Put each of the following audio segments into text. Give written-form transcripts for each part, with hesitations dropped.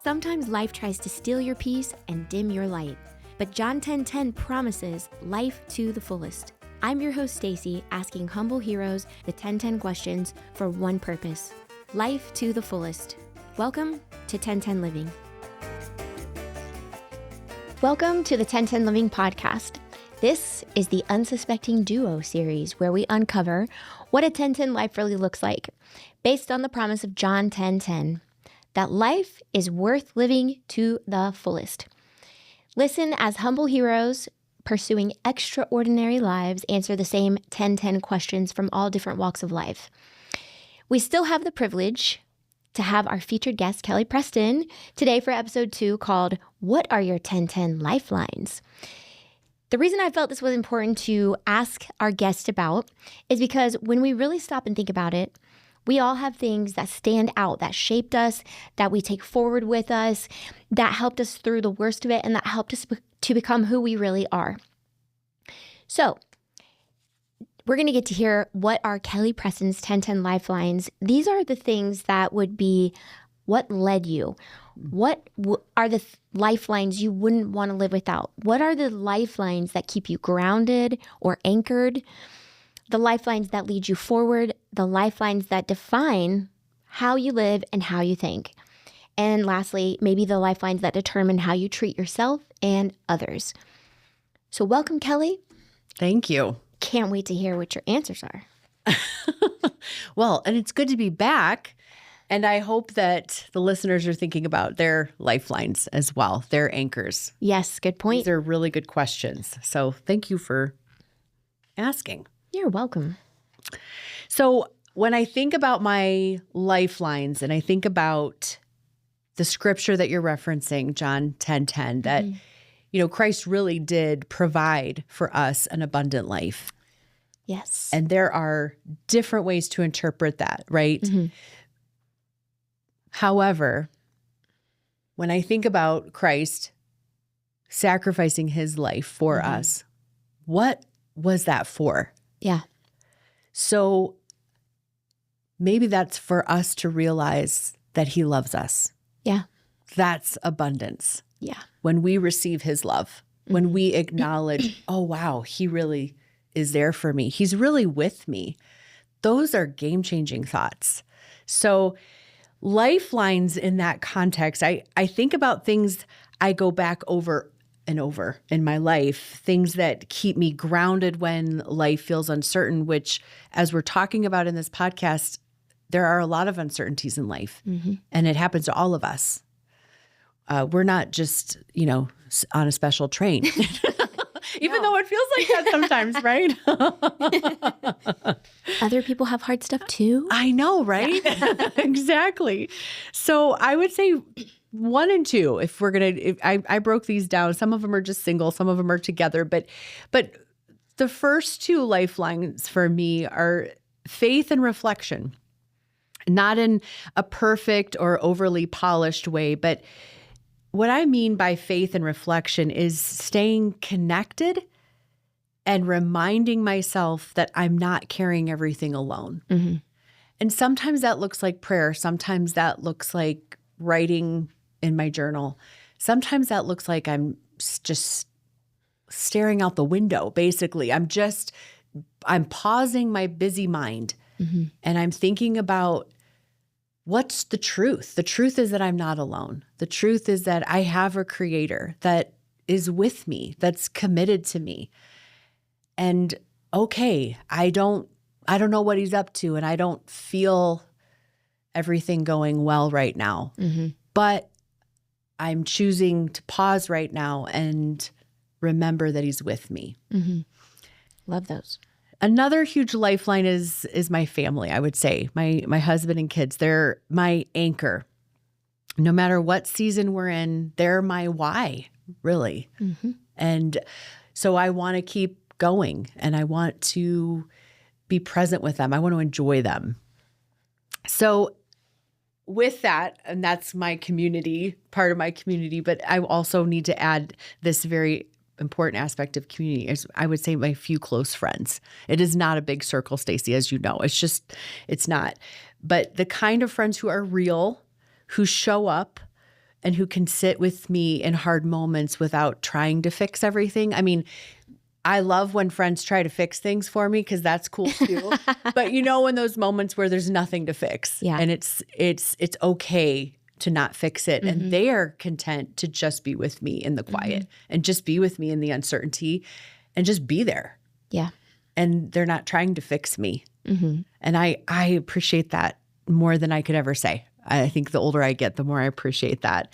Sometimes life tries to steal your peace and dim your light, but John 10:10 promises life to the fullest. I'm your host, Stacey, asking humble heroes the 10:10 questions for one purpose: life to the fullest. Welcome to 10:10 Living. Welcome to the 10:10 Living podcast. This is the Unsuspecting Duo series where we uncover what a 10:10 life really looks like, based on the promise of John 10:10, that life is worth living to the fullest. Listen as humble heroes pursuing extraordinary lives answer the same 10:10 questions from all different walks of life. We still have the privilege to have our featured guest, Kelly Preston, today for episode 2 called What Are Your 10:10 Lifelines? The reason I felt this was important to ask our guest about is because when we really stop and think about it, we all have things that stand out, that shaped us, that we take forward with us, that helped us through the worst of it, and that helped us to become who we really are. So we're going to get to hear what are Kelly Preston's 10:10 lifelines. These are the things that would be what led you. What are the lifelines you wouldn't want to live without? What are the lifelines that keep you grounded or anchored? The lifelines that lead you forward, the lifelines that define how you live and how you think. And lastly, maybe the lifelines that determine how you treat yourself and others. So welcome, Kelly. Thank you. Can't wait to hear what your answers are. Well, and it's good to be back. And I hope that the listeners are thinking about their lifelines as well, their anchors. Yes, good point. These are really good questions. So thank you for asking. You're welcome. So when I think about my lifelines and I think about the scripture that you're referencing, John 10:10, that, Christ really did provide for us an abundant life. Yes. And there are different ways to interpret that, right? Mm-hmm. However, when I think about Christ sacrificing his life for us, what was that for? Yeah. So maybe that's for us to realize that he loves us. Yeah. That's abundance. Yeah. When we receive his love, when we acknowledge, oh, wow, he really is there for me. He's really with me. Those are game-changing thoughts. So lifelines in that context, I think about things I go back over and over in my life, things that keep me grounded when life feels uncertain, which, as we're talking about in this podcast, there are a lot of uncertainties in life, and it happens to all of us. We're not just, on a special train, even though it feels like that sometimes, right? Other people have hard stuff too. I know, right? Yeah. Exactly. So I would say 1 and 2, if we're going to, I broke these down. Some of them are just single, some of them are together. But the first 2 lifelines for me are faith and reflection, not in a perfect or overly polished way. But what I mean by faith and reflection is staying connected and reminding myself that I'm not carrying everything alone. Mm-hmm. And sometimes that looks like prayer. Sometimes that looks like writing in my journal. Sometimes that looks like I'm just staring out the window, basically. I'm pausing my busy mind and I'm thinking about what's the truth. The truth is that I'm not alone. The truth is that I have a creator that is with me, that's committed to me. And okay, I don't know what he's up to and I don't feel everything going well right now. But I'm choosing to pause right now and remember that he's with me. Love those. Another huge lifeline is my family, I would say. My husband and kids, they're my anchor. No matter what season we're in, they're my why, really. And so I want to keep going and I want to be present with them. I want to enjoy them. So with that, and that's my community, part of my community, but I also need to add this very important aspect of community is, I would say, my few close friends. It is not a big circle, Stacey, as you know. It's not. But the kind of friends who are real, who show up and who can sit with me in hard moments without trying to fix everything. I mean, I love when friends try to fix things for me because that's cool too. But you know, in those moments where there's nothing to fix, and it's okay to not fix it, and they are content to just be with me in the quiet and just be with me in the uncertainty and just be there. Yeah. And they're not trying to fix me. And I appreciate that more than I could ever say. I think the older I get, the more I appreciate that.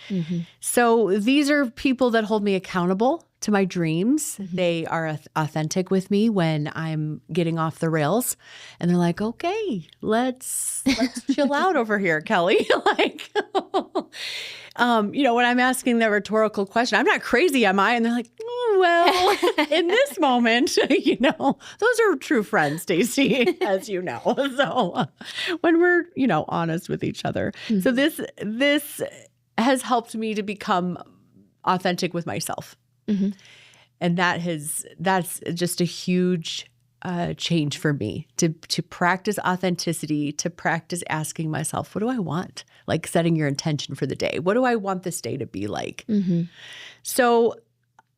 So these are people that hold me accountable to my dreams. They are authentic with me when I'm getting off the rails, and they're like, "Okay, let's chill out over here, Kelly." Like, you know, when I'm asking the rhetorical question, I'm not crazy, am I? And they're like, well, in this moment, you know, those are true friends, Stacey, as you know. So when we're, you know, honest with each other. So this has helped me to become authentic with myself. And that's just a huge change for me to practice authenticity, to practice asking myself, what do I want? Like setting your intention for the day. What do I want this day to be like? So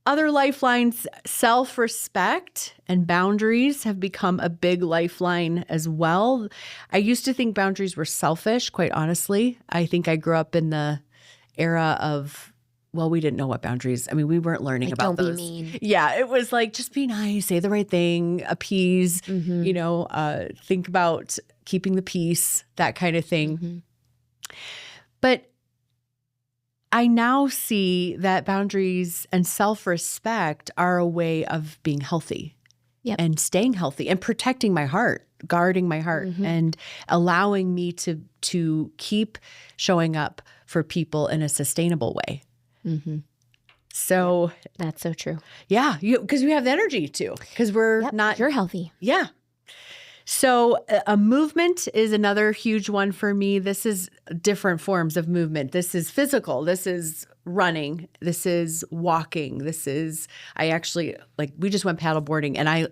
other lifelines, self-respect and boundaries have become a big lifeline as well. I used to think boundaries were selfish, quite honestly. I think I grew up in the era of, well, we didn't know what boundaries. I mean, we weren't learning Like, about don't those. be mean. Yeah, it was like, just be nice, say the right thing, appease, you know, think about keeping the peace, that kind of thing. But I now see that boundaries and self-respect are a way of being healthy and staying healthy and protecting my heart, guarding my heart, and allowing me to keep showing up for people in a sustainable way. So that's so true. Yeah, because you have the energy too, because we're not. You're healthy. Yeah. So a movement is another huge one for me. This is different forms of movement. This is physical. This is running. This is walking. This is, I actually, like, we just went paddleboarding, and I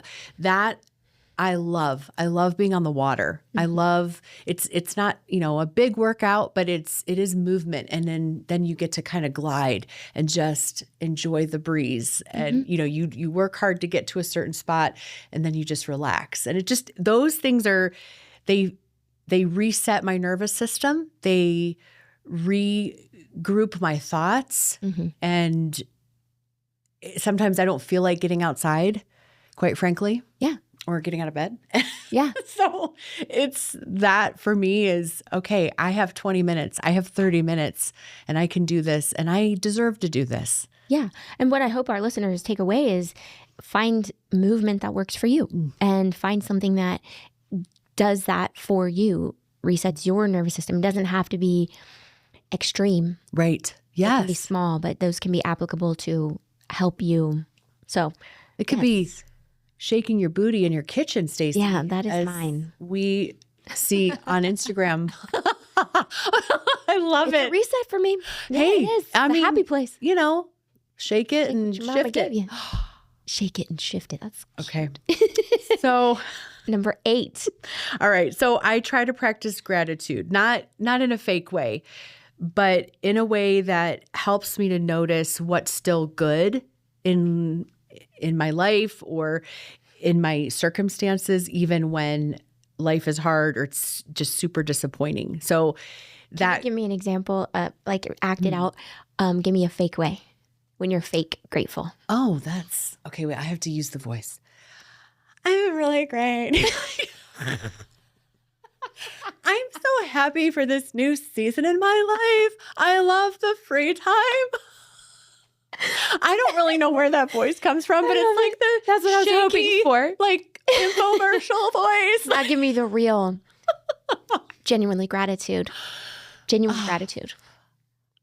love being on the water. I love, it's not, you know, a big workout, but it is movement. And then you get to kind of glide and just enjoy the breeze. And, you know, you work hard to get to a certain spot, and then you just relax. And those things they reset my nervous system. They regroup my thoughts. And sometimes I don't feel like getting outside, quite frankly. Yeah. Or getting out of bed. Yeah. So it's that for me is, okay, I have 20 minutes, I have 30 minutes, and I can do this, and I deserve to do this. Yeah. And what I hope our listeners take away is find movement that works for you, and find something that does that for you, resets your nervous system. It doesn't have to be extreme. Right. It can be Yes. small, but those can be applicable to help you. So It could be shaking your booty in your kitchen, Stacey. Yeah, that is as mine. We see on Instagram. I love It's a it. reset for me. Yeah, Hey, it is. It's I a mean, happy place. You know, shake it and Your mama shift gave it. you. Shake it and shift it. That's Okay. So, number 8. all right. So I try to practice gratitude, not in a fake way, but in a way that helps me to notice what's still good in my life or in my circumstances, even when life is hard or it's just super disappointing. So Can you give me an example, like act it out. Give me a fake way when you're fake grateful. Oh, that's okay. Wait, I have to use the voice. I'm really great. I'm so happy for this new season in my life. I love the free time. I don't really know where that voice comes from, but it's like the That's what I was hoping shaky, for. like infomercial voice. Now give me the real, genuine gratitude.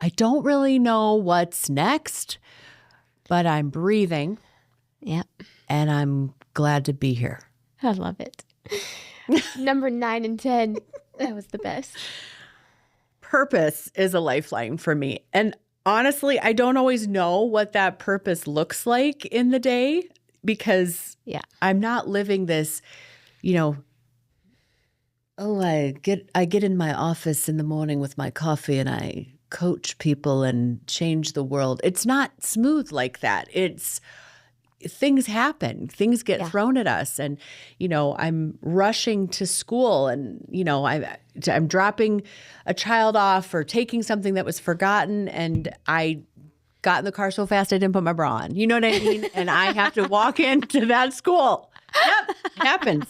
I don't really know what's next, but I'm breathing. Yep. And I'm glad to be here. I love it. Number 9 and 10. That was the best. Purpose is a lifeline for me. And honestly, I don't always know what that purpose looks like in the day because I'm not living this, you know, I get in my office in the morning with my coffee and I coach people and change the world. It's not smooth like that. Things happen. Things get thrown at us. And, I'm rushing to school and, I'm dropping a child off or taking something that was forgotten. And I got in the car so fast I didn't put my bra on. You know what I mean? And I have to walk into that school. Yep, happens.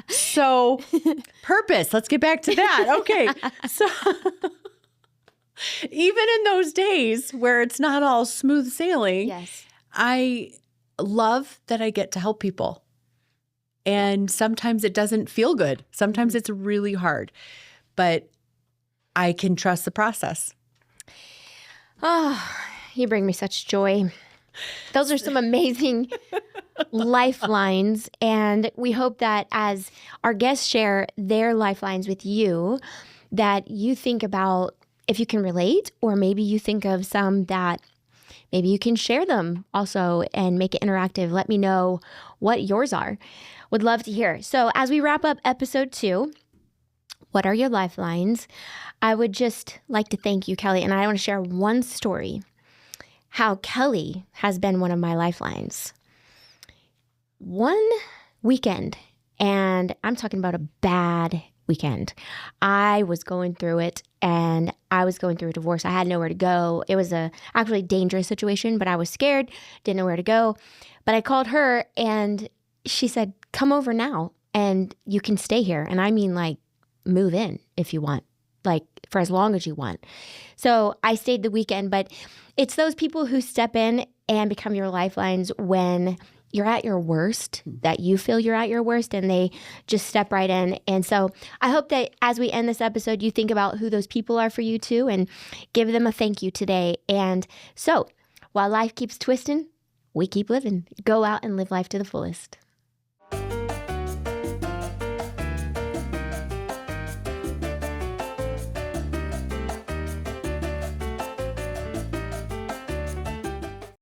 So purpose, let's get back to that. Okay. So even in those days where it's not all smooth sailing, I love that I get to help people. And sometimes it doesn't feel good. Sometimes it's really hard, but I can trust the process. Oh, you bring me such joy. Those are some amazing lifelines. And we hope that as our guests share their lifelines with you, that you think about if you can relate, or maybe you think of some that maybe you can share them also and make it interactive. Let me know what yours are. Would love to hear. So as we wrap up episode 2, what are your lifelines? I would just like to thank you, Kelly. And I want to share one story, how Kelly has been one of my lifelines. One weekend, and I'm talking about a bad weekend. I was going through it, and I was going through a divorce. I had nowhere to go. It was a actually dangerous situation, but I was scared, didn't know where to go. But I called her, and she said, come over now, and you can stay here. And I mean, like, move in if you want, like for as long as you want. So I stayed the weekend, but it's those people who step in and become your lifelines when you're at your worst, that you feel you're at your worst, and they just step right in. And so I hope that as we end this episode, you think about who those people are for you too, and give them a thank you today. And so while life keeps twisting, we keep living. Go out and live life to the fullest.